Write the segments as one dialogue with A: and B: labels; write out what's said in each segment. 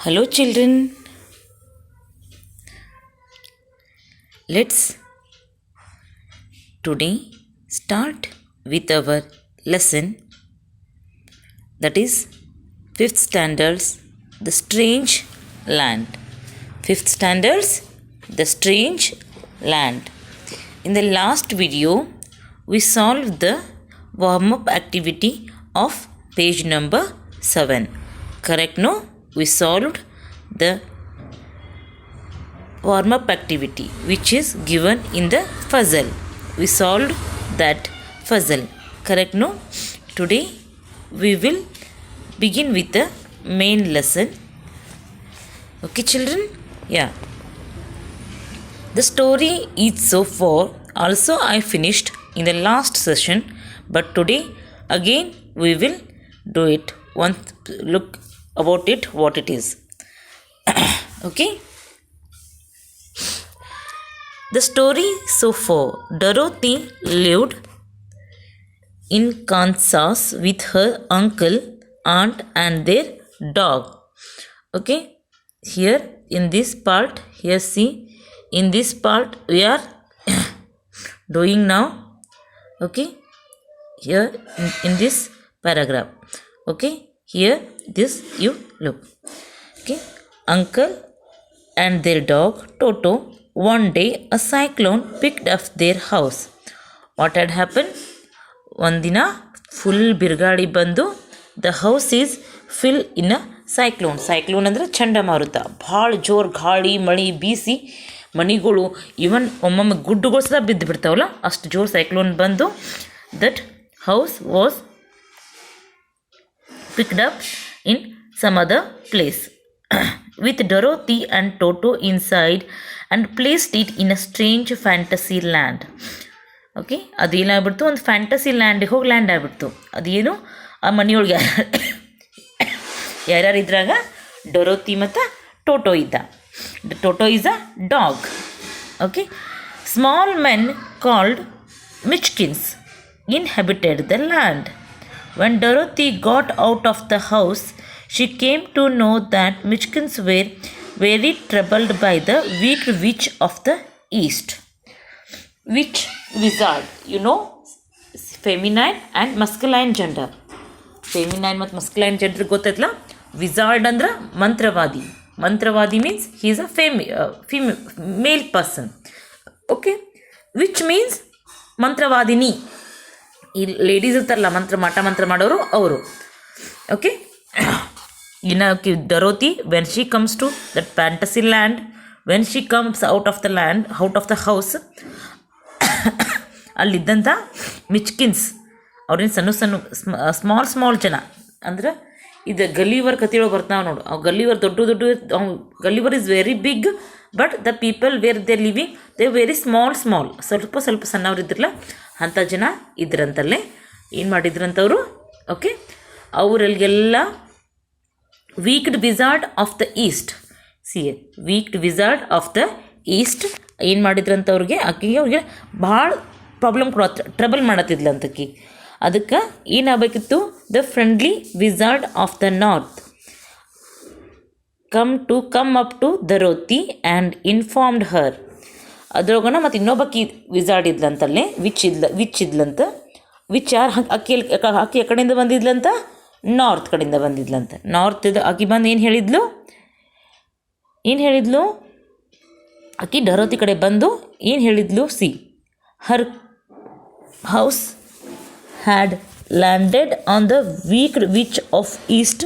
A: Hello, children. Let's today start with our lesson, that is 5th standards The Strange Land. 5th standards The Strange Land. In the last video, we solved the warm-up activity of page number 7. Correct, no? We solved the warm-up activity which is given in the puzzle. We solved that puzzle. Correct, no? Today we will begin with the main lesson. Okay, children? Yeah. The story is so far also I finished in the last session, but today again we will do it. Once look about it, what it is. Okay. The story so far. Dorothy lived in Kansas with her uncle, aunt and their dog. Okay. Here in this part, here see, in this part we are doing now. Okay. Here in this paragraph. Okay. Here this you look. Okay. Uncle and their dog Toto. One day a cyclone picked up their house. What had happened? Ondina full birgadi bandu. The house is filled in a cyclone. Cyclone ಅಂದ್ರೆ ಚಂಡಮಾರುತ. ಭಾಳ ಜೋರು ಗಾಳಿ ಮಳೆ ಬೀಸಿ ಮನೆಗಳು ಇವನ್ ಒಮ್ಮೊಮ್ಮೆ ಗುಡ್ಡುಗಳು ಸಹ ಬಿದ್ದು ಬಿಡ್ತಾವಲ್ಲ, ಅಷ್ಟು ಜೋರು ಸೈಕ್ಲೋನ್ ಬಂದು that house was picked up in some other place with Dorothy and Toto inside and placed it in a strange fantasy land. Okay, ಅದೇನಾಗ್ಬಿಡ್ತು, ಒಂದು ಫ್ಯಾಂಟಸಿ ಲ್ಯಾಂಡಿಗೆ ಹೋಗಿ ಲ್ಯಾಂಡ್ ಆಗಿಬಿಡ್ತು. ಅದೇನು ಆ ಮನೆಯೊಳಗೆ ಯಾರ್ಯಾರು ಇದ್ರಾಗ ಡೊರೋತಿ ಮತ್ತು ಟೋಟೋ ಇದ್ದ. Toto is a dog. Okay, small men called Munchkins inhabited the land. When Dorothy got out of the house, she came to know that Mitchkins were very troubled by the wicked witch of the East. Witch, wizard, you know, feminine and masculine gender. Feminine ಮತ್ತು masculine gender ಗೊತ್ತೈತಲ್ಲ. Wizard ಅಂದ್ರೆ ಮಂತ್ರವಾದಿ. ಮಂತ್ರವಾದಿ means he is a male person. Okay. Witch means ಮಂತ್ರವಾದಿನಿ. ಈ ladies ಇರ್ತಾರಲ್ಲ ಮಾಟ ಮಂತ್ರ ಮಾಡೋರು ಅವರು. Okay, ಇನ್ನು Dorothy when she comes to that fantasy land, when she comes out of the land, out of the house, ಅಲ್ಲಿದ್ದಂಥ Munchkins ಅವ್ರೇನು ಸಣ್ಣ ಸ್ಮಾಲ್ ಜನ ಅಂದ್ರೆ ಇದು ಗಲ್ಲಿವರ್ ಕತಿಯೊಳಗೆ ಬರ್ತಾವೆ ನೋಡು. ಅವು ಗಲ್ಲಿವರ್ ದೊಡ್ಡ Gulliver is very big, but the people where they living they very small ಸ್ವಲ್ಪ ಸಣ್ಣವ್ರು ಇದ್ರಲ್ಲ ಅಂಥ ಜನ ಇದ್ರಂತಲ್ಲೇ. ಏನು ಮಾಡಿದ್ರಂತವರು? ಓಕೆ, ಅವರಲ್ಲಿಗೆಲ್ಲ wicked wizard of the East, wicked wizard of the East ಏನು ಮಾಡಿದ್ರಂತವ್ರಿಗೆ, ಅವ್ರಿಗೆ ಭಾಳ ಪ್ರಾಬ್ಲಮ್ ಟ್ರಬಲ್ ಮಾಡತ್ತಿದ್ಲಂತಕ್ಕಿ. ಅದಕ್ಕೆ ಏನಾಗಬೇಕಿತ್ತು, the friendly wizard of the North come up to Dorothy and informed her. ಅದ್ರೊಳಗನ ಮತ್ತು ಇನ್ನೊಬ್ಬಕ್ಕಿ ವಿಝಾರ್ಡ್ ಇದ್ಲಂತಲ್ಲೇ, ವಿಚ್ ಇದ್ಲಂತ. ವಿಚ್ ಯಾರು ಅಕ್ಕಿ ಆ ಕಡೆಯಿಂದ ಬಂದಿದ್ಲಂತ, ನಾರ್ತ್ ಕಡೆಯಿಂದ ಬಂದಿದ್ಲಂತ. ನಾರ್ತ್ ಆಕಿ ಬಂದು ಏನು ಹೇಳಿದ್ಲು ಆಕಿ ಡರೋತಿ ಕಡೆ ಬಂದು ಏನು ಹೇಳಿದ್ಲು, see her house had landed on the wicked witch of East.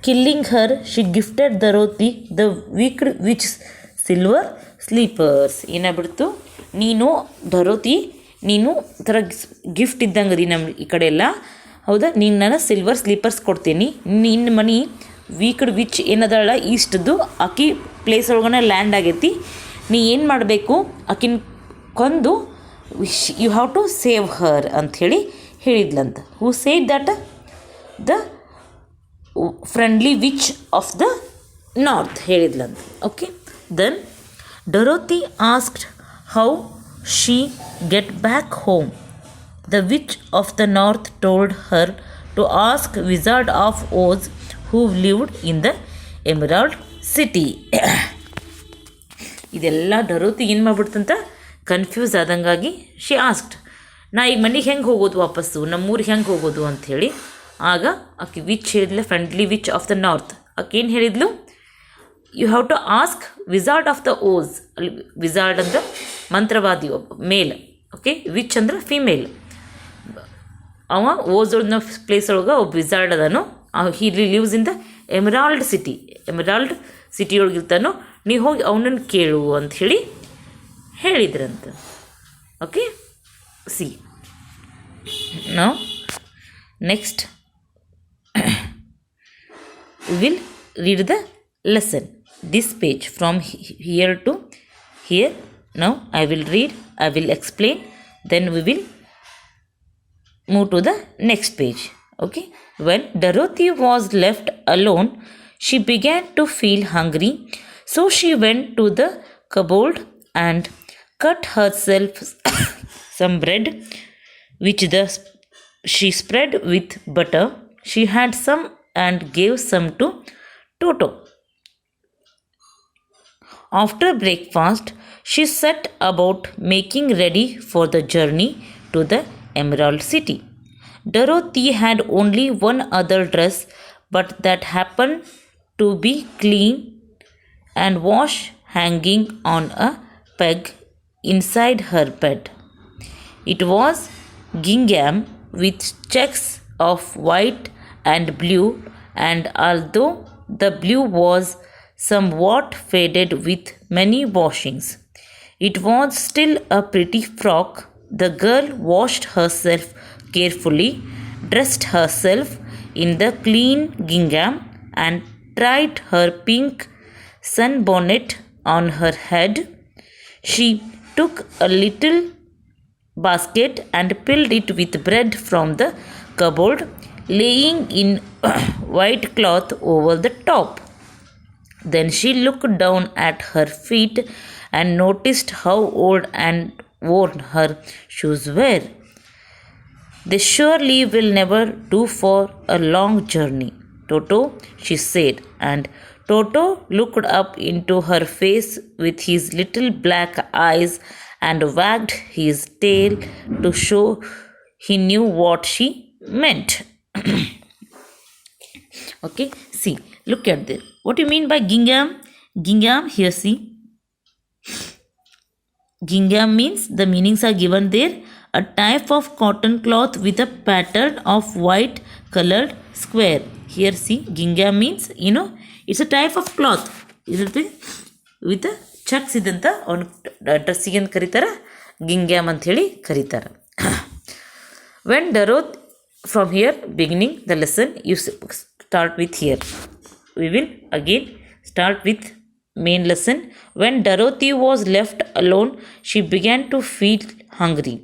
A: Killing her, she gifted Dorothy the wicked witch silver slippers. ಏನಾಗ್ಬಿಡ್ತು, ನೀನು ಡರೋತಿ ನೀನು ಥರ ಗಿಫ್ಟ್ ಇದ್ದಂಗದಿ ನಮ್ಮ ಈ ಕಡೆ ಎಲ್ಲ, ಹೌದಾ, ನೀನು ನಾನು ಸಿಲ್ವರ್ ಸ್ಲೀಪರ್ಸ್ ಕೊಡ್ತೀನಿ. ನಿನ್ನ ಮನೆ ವೀಕ್ಡ್ ವಿಚ್ ಏನದಳ ಈಸ್ಟ್ದು ಆಕಿ ಪ್ಲೇಸ್ ಒಳಗನ ಲ್ಯಾಂಡ್ ಆಗೈತಿ. ನೀ ಏನು ಮಾಡಬೇಕು, ಆಕಿನ ಕೊಂದು you have to save her ಅಂಥೇಳಿ ಹೇಳಿದ್ಲಂತ. Who said that the friendly witch of the North ಹೇಳಿದ್ಲಂತ. Okay, then Dorothy asked how she get back home. The witch of the north told her to ask Wizard of Oz who lived in the emerald city. ಇದೆಲ್ಲ ಡರೋತಿ ಏನು ಮಾಡ್ಬಿಡ್ತಂತ confuse ಆದಂಗಾಗಿ she asked, ನಾ ಈಗ ಮನೆಗೆ ಹೆಂಗೆ ಹೋಗೋದು ವಾಪಸ್ಸು, ನಮ್ಮೂರಿಗೆ ಹೆಂಗೆ ಹೋಗೋದು ಅಂಥೇಳಿ. ಆಗ ಆಕೆ ವಿಚ್ ಹೇಳಿದ್ಲ, friendly witch of the North. ಆಕೆ ಏನು ಹೇಳಿದ್ಲು, you have to ask wizard of the Oz. ಅಲ್ಲಿ ವಿಜಾರ್ಡ್ ಅಂದ್ರೆ ಮಂತ್ರವಾದಿ ಒಬ್ಬ ಮೇಲ್, ಓಕೆ. ವಿಚ್ ಅಂದ್ರೆ ಫಿಮೇಲ್. ಅವ ಓಸ್ ಒಳಗಿನ ಪ್ಲೇಸ್ ಒಳಗೆ ಒಬ್ಬ ವಿಜಾರ್ಡ್ ಅದನು. He lives in the Emerald City. Emerald City ಒಳಗಿರ್ತಾನೋ, ನೀವು ಹೋಗಿ ಅವನನ್ನು ಕೇಳು ಅಂಥೇಳಿ ಹೇಳಿದ್ರಂತ. ಓಕೆ, ಸಿ ನಾವು next we will read the lesson, this page from here to here. Now I will read, I will explain, then we will move to the next page. Okay, when Dorothy was left alone, she began to feel hungry, so she went to the cupboard and cut herself some bread, which she spread with butter. She had some and gave some to Toto. After breakfast, she set about making ready for the journey to the Emerald City. Dorothy had only one other dress, but that happened to be clean and washed, hanging on a peg inside her bed. It was gingham with checks of white and blue, and although the blue was somewhat faded with many washings, it was still a pretty frock. The girl washed herself carefully, dressed herself in the clean gingham, and tied her pink sunbonnet on her head. She took a little basket and filled it with bread from the cupboard, laying in white cloth over the top. Then she looked down at her feet and noticed how old and worn her shoes were. They surely will never do for a long journey, Toto, she said, and Toto looked up into her face with his little black eyes and wagged his tail to show he knew what she meant. Okay, see, look at this. What do you mean by gingham? Gingham, here see. Gingham means, the meanings are given there, a type of cotton cloth with a pattern of white colored square. Here see, gingham means, it's a type of cloth. With a checks ಇದ್ದಂಥ ಅವನು ಡ್ರೆಸ್ಸಿಗೆ ಅಂತ ಕರೀತಾರೆ, ಗಿಂಗ್ಯಾಮ್ ಅಂಥೇಳಿ ಕರೀತಾರೆ. When Dorothy from here beginning the lesson you start with here. We will again start with main lesson. When Dorothy was left alone she began to feel hungry.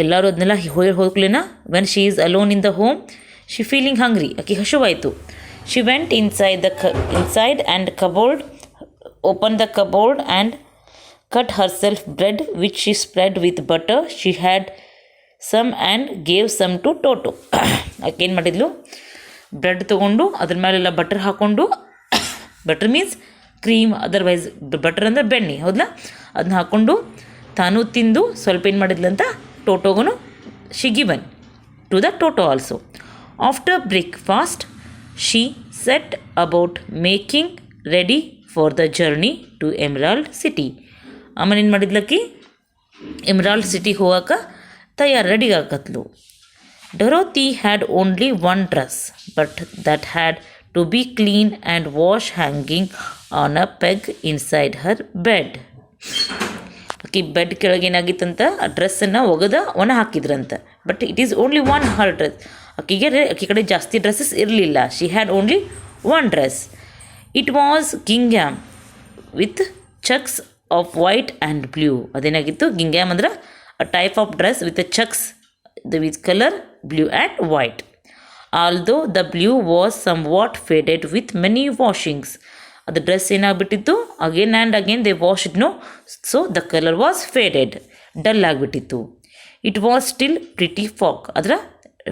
A: ಎಲ್ಲರೂ ಅದನ್ನೆಲ್ಲ ಹೋಗ್ಲೇನ. When she is alone in the home she feeling hungry, ಆಕೆ ಹಶುವಾಯಿತು. She went inside and cupboard, opened the cupboard and cut herself bread, which she spread with butter. She had some and gave some to Toto. ಆಕೆ ಏನು ಮಾಡಿದ್ಲು, bread ತೊಗೊಂಡು ಅದ್ರ ಮೇಲೆಲ್ಲ butter ಹಾಕ್ಕೊಂಡು, butter means cream, otherwise butter ಅಂದರೆ ಬೆಣ್ಣೆ, ಹೌದಲ್ಲ, ಅದನ್ನ ಹಾಕ್ಕೊಂಡು ತಾನು ತಿಂದು ಸ್ವಲ್ಪ ಏನು ಮಾಡಿದ್ಲಂತ ಟೋಟೋಗೂ she given to the Toto also. After breakfast she set about making ready for the journey to Emerald City. ಆಮೇಲೆ ಏನು ಮಾಡಿದ್ಲಕ್ಕಿ, ಎಮರಾಲ್ಡ್ ಸಿಟಿ ಹೋಗಕ್ಕೆ ready ಆಗತ್ಲು. Dorothy had only one dress, but that had to be clean and washed, hanging on a peg inside her bed. ಆಕೆ bed ಕೆಳಗೆ ಏನಾಗಿತ್ತಂತ, ಆ ಡ್ರೆಸ್ಸನ್ನು ಒಣ ಹಾಕಿದ್ರಂತ. But it is only one her dress. ಆಕೆ ಕಡೆ ಜಾಸ್ತಿ ಡ್ರೆಸ್ಸಸ್ ಇರಲಿಲ್ಲ. She had only one dress. It was ಗಿಂಗ್ಯಾಮ್ with checks of white and blue. ಅದೇನಾಗಿತ್ತು, ಗಿಂಗ್ಯಾಮ್ ಅಂದ್ರೆ a type of dress with checks with colour blue and white. Although the blue was somewhat faded with many washings. ಅದು dress ಏನಾಗ್ಬಿಟ್ಟಿತ್ತು, again and again they washed no, so the colour was faded, dull ಆಗಿಬಿಟ್ಟಿತ್ತು. It was still pretty frock. ಅದರ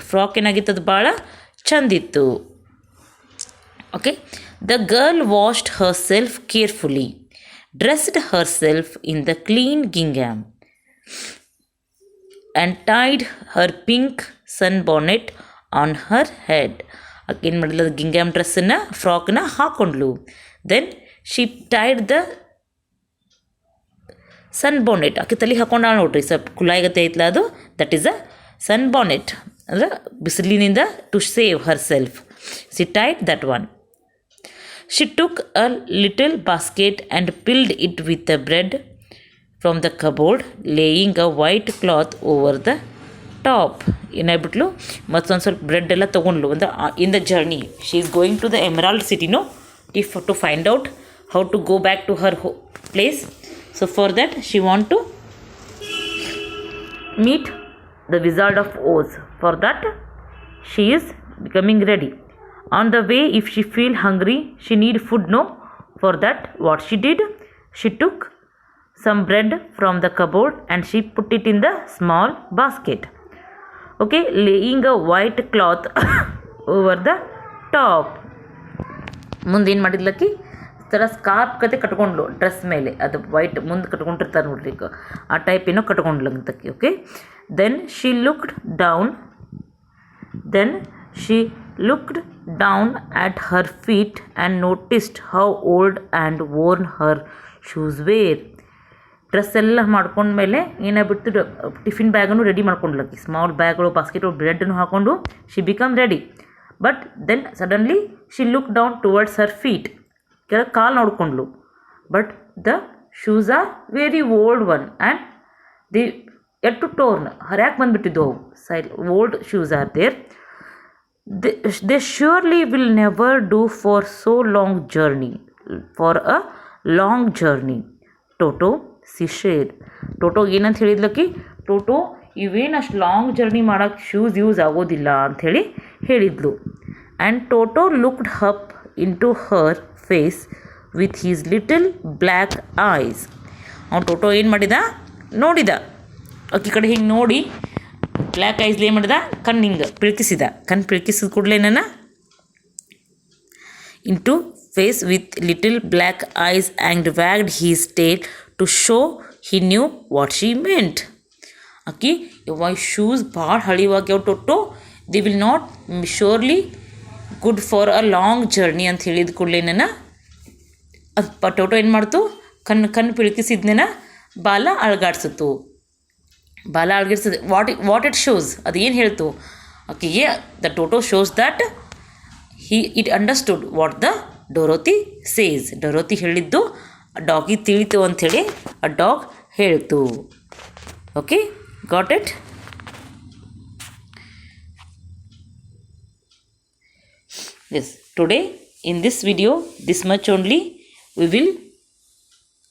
A: frock ಏನಾಗಿತ್ತು, ಅದು ಭಾಳ ಚಂದಿತ್ತು. Okay, the girl washed herself carefully, dressed herself in the clean gingham, and tied her pink sunbonnet on her head. ಆಕೆ ಏನು ಮಾಡಿಲ್ಲ, ಗಿಂಗ್ಯಾಮ್ ಡ್ರೆಸ್ಸನ್ನು ಫ್ರಾಕನ್ನ ಹಾಕೊಂಡ್ಲು. Then she tied the sun bonnet, ಆಕೆ ತಲೆ ಹಾಕೊಂಡ ನೋಡ್ರಿ, ಸ್ವಲ್ಪ ಕುಲಾಯಿಗತ್ತೆ ಐತ್ಲ ಅದು, that is a sun bonnet, ಅಂದರೆ ಬಿಸಿಲಿನಿಂದ to save herself. She tied that one. She took a little basket and filled it with the bread from the cupboard, laying a white cloth over the top. ಏನಾಗ್ಬಿಟ್ಲು, ಮತ್ತೊಂದು ಸ್ವಲ್ಪ bread ಎಲ್ಲ ತೊಗೊಂಡ್ಲು. ಅಂದರೆ in the journey she is going to the emerald city no to find out how to go back to her place. So for that she want to meet the Wizard of Oz. For that, she is becoming ready. On the way, if she feel hungry, she need food, no? For that, what she did? She took some bread from the cupboard and she put it in the small basket. Okay, laying a white cloth over the top. ಮುಂದೆ ಏನು ಮಾಡಿದ್ಲಕ್ಕಿ, ಥರ scarf ಕತೆ ಕಟ್ಕೊಂಡ್ಲು dress ಮೇಲೆ, ಅದು white ಮುಂದೆ ಕಟ್ಕೊಂಡಿರ್ತಾರೆ ನೋಡ್ರಿ, ಆ type ಏನೋ ಕಟ್ಕೊಂಡ್ಲಂತಕ್ಕಿ. Okay, then she looked down at her feet and noticed how old and worn her shoes were. Dress ಎಲ್ಲ ಮಾಡ್ಕೊಂಡ್ಮೇಲೆ ಏನಾಗ್ಬಿಡ್ತು, ಟಿಫಿನ್ ಬ್ಯಾಗನ್ನು ರೆಡಿ ಮಾಡ್ಕೊಂಡ್ಲಕ್ಕಿ, ಸ್ಮಾಲ್ ಬ್ಯಾಗ್ಗಳು, ಬಾಸ್ಕೆಟು, ಬ್ರೆಡ್ನು ಹಾಕ್ಕೊಂಡು she become ready. But then suddenly she look down towards her feet, ಕೆಳಗೆ ಕಾಲು ನೋಡ್ಕೊಂಡ್ಲು. But the shoes are very old one and the at to torn, ಹರ್ಯಾಕೆ ಬಂದುಬಿಟ್ಟಿದ್ದು ಅವು old shoes are there. They surely will never do for a long journey. Toto, she said. Toto ಏನಂತ ಹೇಳಿದ್ಲಕ್ಕಿ, Toto ಇವೇನು ಅಷ್ಟು ಲಾಂಗ್ ಜರ್ನಿ ಮಾಡೋಕ್ಕೆ shoes use ಆಗೋದಿಲ್ಲ ಅಂಥೇಳಿ ಹೇಳಿದ್ಲು. And Toto looked up into her face with his little black eyes. ಅವ್ನು Toto ಏನು ಮಾಡಿದ, ನೋಡಿದ ಆಕೆ ಕಡೆ ಹಿಂಗೆ ನೋಡಿ, ಬ್ಲ್ಯಾಕ್ ಐಸ್ಲಿ ಏನು ಮಾಡಿದ, ಕಣ್ಣು ಹಿಂಗೆ ಪಿಳ್ಕಿಸಿದ. ಕಣ್ಣು ಪಿಳ್ಕಿಸಿದ ಕೂಡಲೇ ನನ್ನ into face with little black eyes and wagged his tail to show he knew what she meant. ಆಕಿ ಯವ್ವ ಶೂಸ್ ಭಾಳ ಹಳಿವಾಗ್ಯಾವ Toto, they will not surely good for a long journey ಅಂತ ಹೇಳಿದ ಕೂಡಲೇ ನನ್ನ ಅದು ಟೊಟೋ ಏನು ಮಾಡ್ತು, ಕಣ್ಣು ಪಿಳ್ಕಿಸಿದ್ನೇನ ಬಾಲ ಅಳ್ಗಾಡ್ಸಿತು. ಬಾಲ ಅಳ್ಗಿಡ್ಸಿದೆ. ವಾಟ್ ಇಟ್ ಶೋಸ್, ಅದು ಏನು ಹೇಳ್ತು ಆಕೆಗೆ, the Toto shows that it understood what the Dorothy says. Dorothy ಹೇಳಿದ್ದು ಡಾಗಿ ತಿಳಿತು ಅಂಥೇಳಿ ಆ ಡಾಗ್ ಹೇಳ್ತು. Okay, got it? Yes, today in this video this much only. We will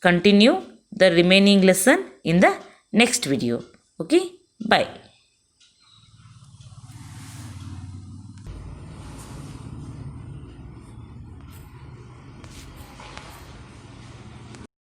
A: continue the remaining lesson in the next video. Okay, bye.